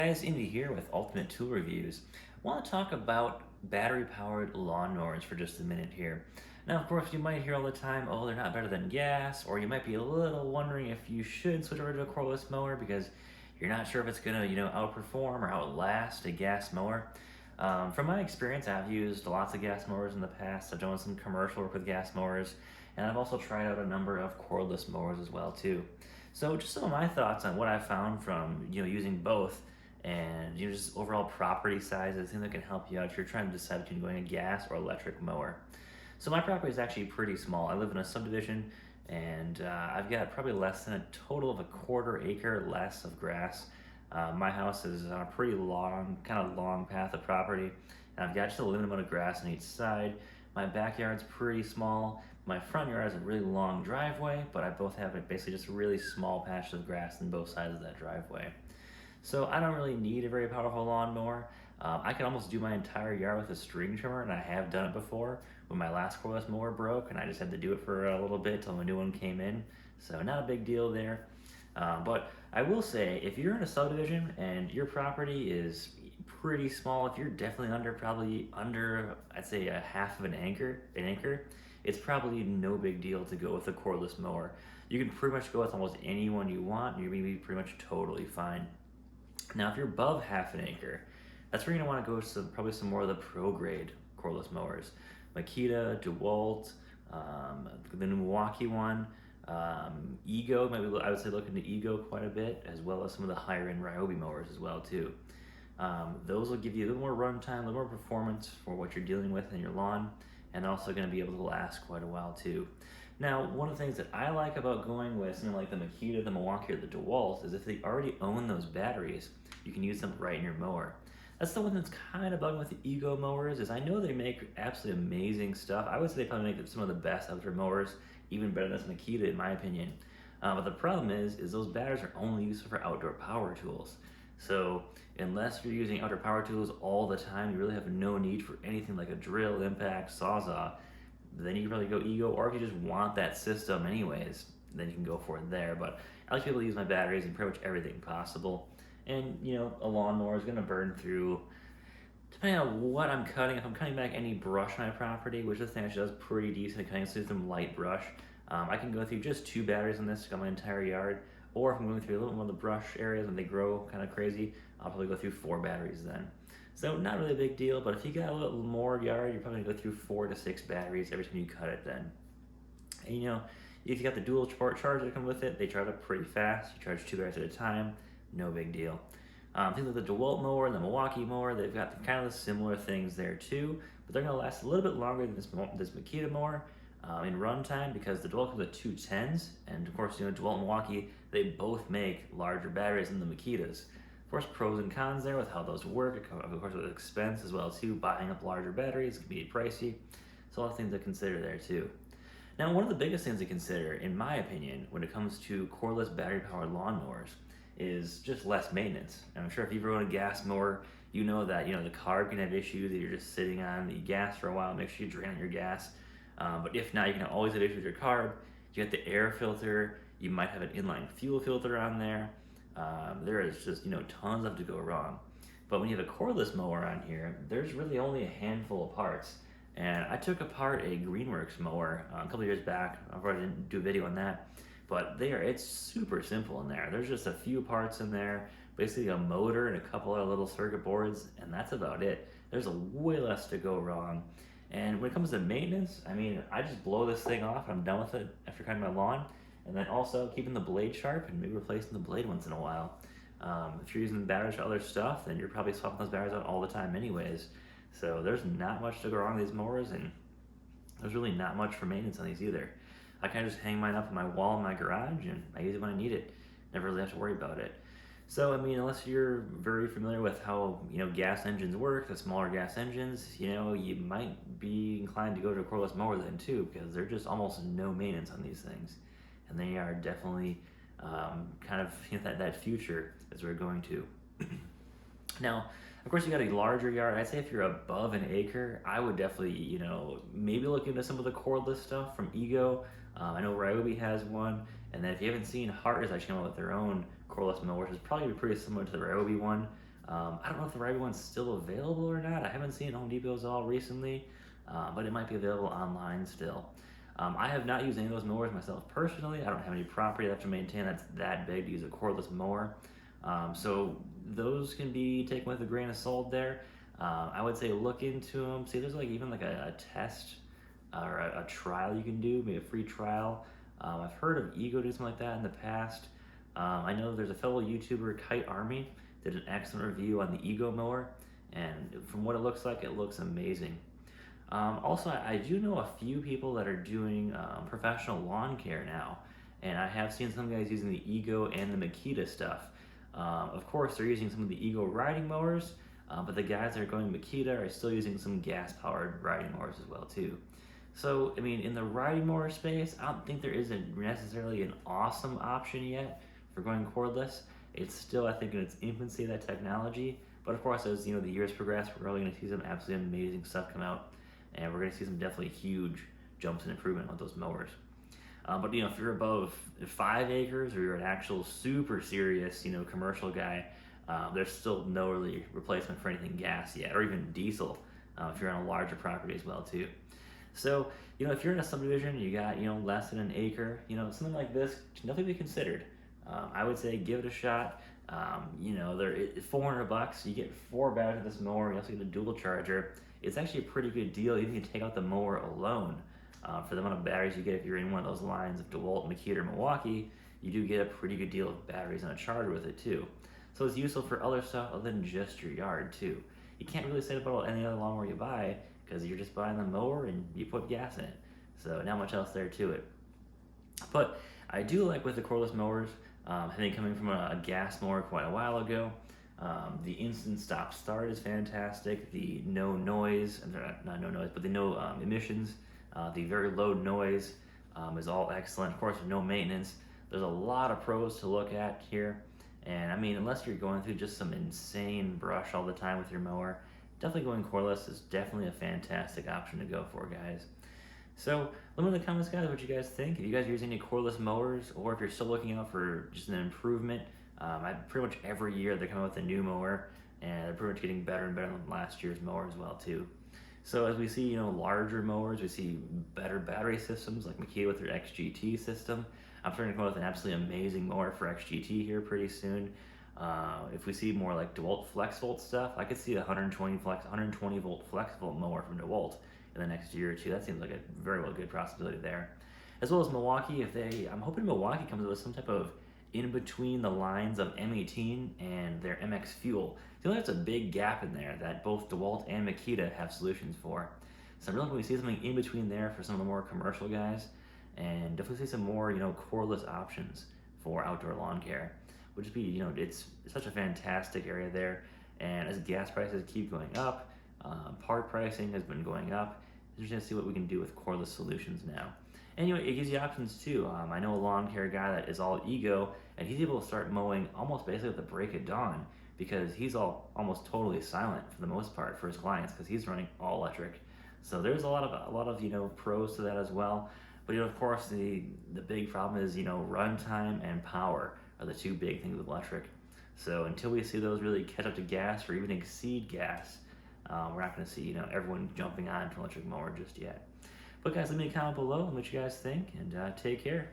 Guys, Indy here with Ultimate Tool Reviews. I want to talk about battery-powered lawnmowers for just a minute here. Now, of course, you might hear all the time, oh, they're not better than gas, or you might be a little wondering if you should switch over to a cordless mower because you're not sure if it's gonna, outperform or outlast a gas mower. From my experience, I've used lots of gas mowers in the past. I've done some commercial work with gas mowers, and I've also tried out a number of cordless mowers as well too. So, just some of my thoughts on what I found from using both and just overall property size is thing that can help you out if you're trying to decide between going a gas or electric mower. So my property is actually pretty small. I live in a subdivision and I've got probably less than a total of a quarter acre less of grass. My house is on a pretty long, kind of long path of property, and I've got just a limited amount of grass on each side. My backyard's pretty small. My front yard has a really long driveway, but I both have basically just a really small patch of grass on both sides of that driveway. So I don't really need a very powerful lawnmower. I can almost do my entire yard with a string trimmer, and I have done it before when my last cordless mower broke, and I just had to do it for a little bit till a new one came in. So not a big deal there. But I will say, if you're in a subdivision and your property is pretty small, if you're definitely probably under, I'd say a half of an acre, it's probably no big deal to go with a cordless mower. You can pretty much go with almost any one you want, and you're gonna be pretty much totally fine. Now, if you're above half an acre, that's where you're gonna want to go to probably some more of the pro grade cordless mowers. Makita, DeWalt, the Milwaukee one, Ego, maybe I would say look into Ego quite a bit, as well as some of the higher end Ryobi mowers as well too. Those will give you a little more runtime, a little more performance for what you're dealing with in your lawn, and also going to be able to last quite a while too. Now, one of the things that I like about going with something like the Makita, the Milwaukee, or the DeWalt is if they already own those batteries, you can use them right in your mower. That's the one that's kind of bugging with the Ego mowers, is I know they make absolutely amazing stuff. I would say they probably make some of the best outdoor mowers, even better than Makita in my opinion. But the problem is those batteries are only useful for outdoor power tools. So unless you're using outdoor power tools all the time, you really have no need for anything like a drill, impact, sawzall. Then you can probably go Ego, or if you just want that system anyways, then you can go for it there. But I like to be able to use my batteries in pretty much everything possible. And a lawnmower is gonna burn through, depending on what I'm cutting. If I'm cutting back any brush on my property, which this thing actually does pretty decent at cutting through some light brush, I can go through just 2 batteries on this to cut my entire yard. Or if I'm going through a little more of the brush areas when they grow kind of crazy, I'll probably go through 4 batteries then. So not really a big deal, but if you got a little more yard, you're probably gonna go through 4 to 6 batteries every time you cut it then. And if you got the dual charge that come with it, they charge up pretty fast. You charge 2 batteries at a time, no big deal. Things like the DeWalt mower and the Milwaukee mower, they've got kind of the similar things there too, but they're gonna last a little bit longer than this Makita mower in runtime, because the DeWalt comes with 210s, and of course, DeWalt and Milwaukee, they both make larger batteries than the Makitas. Of course, pros and cons there with how those work. Of course, with expense as well too. Buying up larger batteries can be pricey, so a lot of things to consider there too. Now, one of the biggest things to consider, in my opinion, when it comes to cordless battery-powered lawnmowers, is just less maintenance. And I'm sure if you've run a gas mower, you know that the carb can have issues if you're just sitting on the gas for a while. Make sure you drain out your gas. But if not, you can always have issues with your carb. You got the air filter. You might have an inline fuel filter on there. There is just tons of to go wrong. But when you have a cordless mower on here, there's really only a handful of parts. And I took apart a Greenworks mower a couple years back. I probably didn't do a video on that, but it's super simple in there. There's just a few parts in there, basically a motor and a couple of little circuit boards, and that's about it. There's a way less to go wrong. And when it comes to maintenance, I just blow this thing off. I'm done with it after cutting my lawn. And then also keeping the blade sharp and maybe replacing the blade once in a while. If you're using the batteries for other stuff, then you're probably swapping those batteries out all the time anyways. So there's not much to go wrong with these mowers, and there's really not much for maintenance on these either. I kind of just hang mine up on my wall in my garage, and I use it when I need it. Never really have to worry about it. So, unless you're very familiar with how, gas engines work, the smaller gas engines, you might be inclined to go to a cordless mower then too, because there's just almost no maintenance on these things. And they are definitely kind of that future as we're going to. Now, of course, you got a larger yard. I'd say if you're above an acre, I would definitely, maybe look into some of the cordless stuff from Ego. I know Ryobi has one, and then if you haven't seen, Hart is actually coming out with their own cordless mower, which is probably pretty similar to the Ryobi one. I don't know if the right one's still available or not. I haven't seen Home Depot's all recently, but it might be available online still. I have not used any of those mowers myself personally. I don't have any property I have to maintain that's that big to use a cordless mower. So those can be taken with a grain of salt there. I would say look into them. See, there's like even like a test or a trial you can do, maybe a free trial. I've heard of Ego do something like that in the past. I know there's a fellow YouTuber, Kite Army, did an excellent review on the Ego mower, and from what it looks amazing. Also, I do know a few people that are doing professional lawn care now, and I have seen some guys using the Ego and the Makita stuff. Of course, they're using some of the Ego riding mowers, but the guys that are going Makita are still using some gas-powered riding mowers as well too. So, I mean, in the riding mower space, I don't think there is necessarily an awesome option yet for going cordless. It's still, I think, in its infancy, that technology. But of course, as the years progress, we're really going to see some absolutely amazing stuff come out, and we're going to see some definitely huge jumps in improvement with those mowers. But if you're above 5 acres or you're an actual super serious commercial guy, there's still no really replacement for anything gas yet, or even diesel if you're on a larger property as well too. So if you're in a subdivision, you got less than an acre, something like this can definitely be considered. I would say give it a shot. They're $400. You get 4 batteries of this mower. You also get a dual charger. It's actually a pretty good deal. Even if you take out the mower alone, for the amount of batteries you get if you're in one of those lines of DeWalt, Makita, or Milwaukee, you do get a pretty good deal of batteries and a charger with it too. So it's useful for other stuff other than just your yard too. You can't really say about any other lawnmower you buy because you're just buying the mower and you put gas in it. So not much else there to it. But I do like with the cordless mowers, I think coming from a gas mower quite a while ago, the instant stop start is fantastic. The no noise, not no noise, but the no emissions, the very low noise is all excellent. Of course, with no maintenance. There's a lot of pros to look at here. And I mean, unless you're going through just some insane brush all the time with your mower, definitely going cordless is definitely a fantastic option to go for, guys. So let me know in the comments, guys, what you guys think. If you guys are using any cordless mowers, or if you're still looking out for just an improvement, pretty much every year they're coming out with a new mower, and they're pretty much getting better and better than last year's mower as well too. So as we see, larger mowers, we see better battery systems like Makita with their XGT system. I'm starting to come up with an absolutely amazing mower for XGT here pretty soon. If we see more like DeWalt FlexVolt stuff, I could see a 120 volt FlexVolt mower from DeWalt in the next year or two. That seems like a very good possibility there. As well as Milwaukee, I'm hoping Milwaukee comes up with some type of in between the lines of M18 and their MX Fuel. I feel like that's a big gap in there that both DeWalt and Makita have solutions for. So I'm really hoping we see something in between there for some of the more commercial guys, and definitely see some more cordless options for outdoor lawn care. Would just be it's such a fantastic area there, and as gas prices keep going up, part pricing has been going up. We're just gonna see what we can do with cordless solutions now. Anyway, it gives you options too. I know a lawn care guy that is all Ego, and he's able to start mowing almost basically at the break of dawn because he's almost totally silent for the most part for his clients because he's running all electric. So there's a lot of pros to that as well. But of course the big problem is runtime and power are the two big things with electric. So until we see those really catch up to gas or even exceed gas, we're not going to see everyone jumping on to an electric mower just yet. But guys, leave me a comment below and what you guys think, and take care.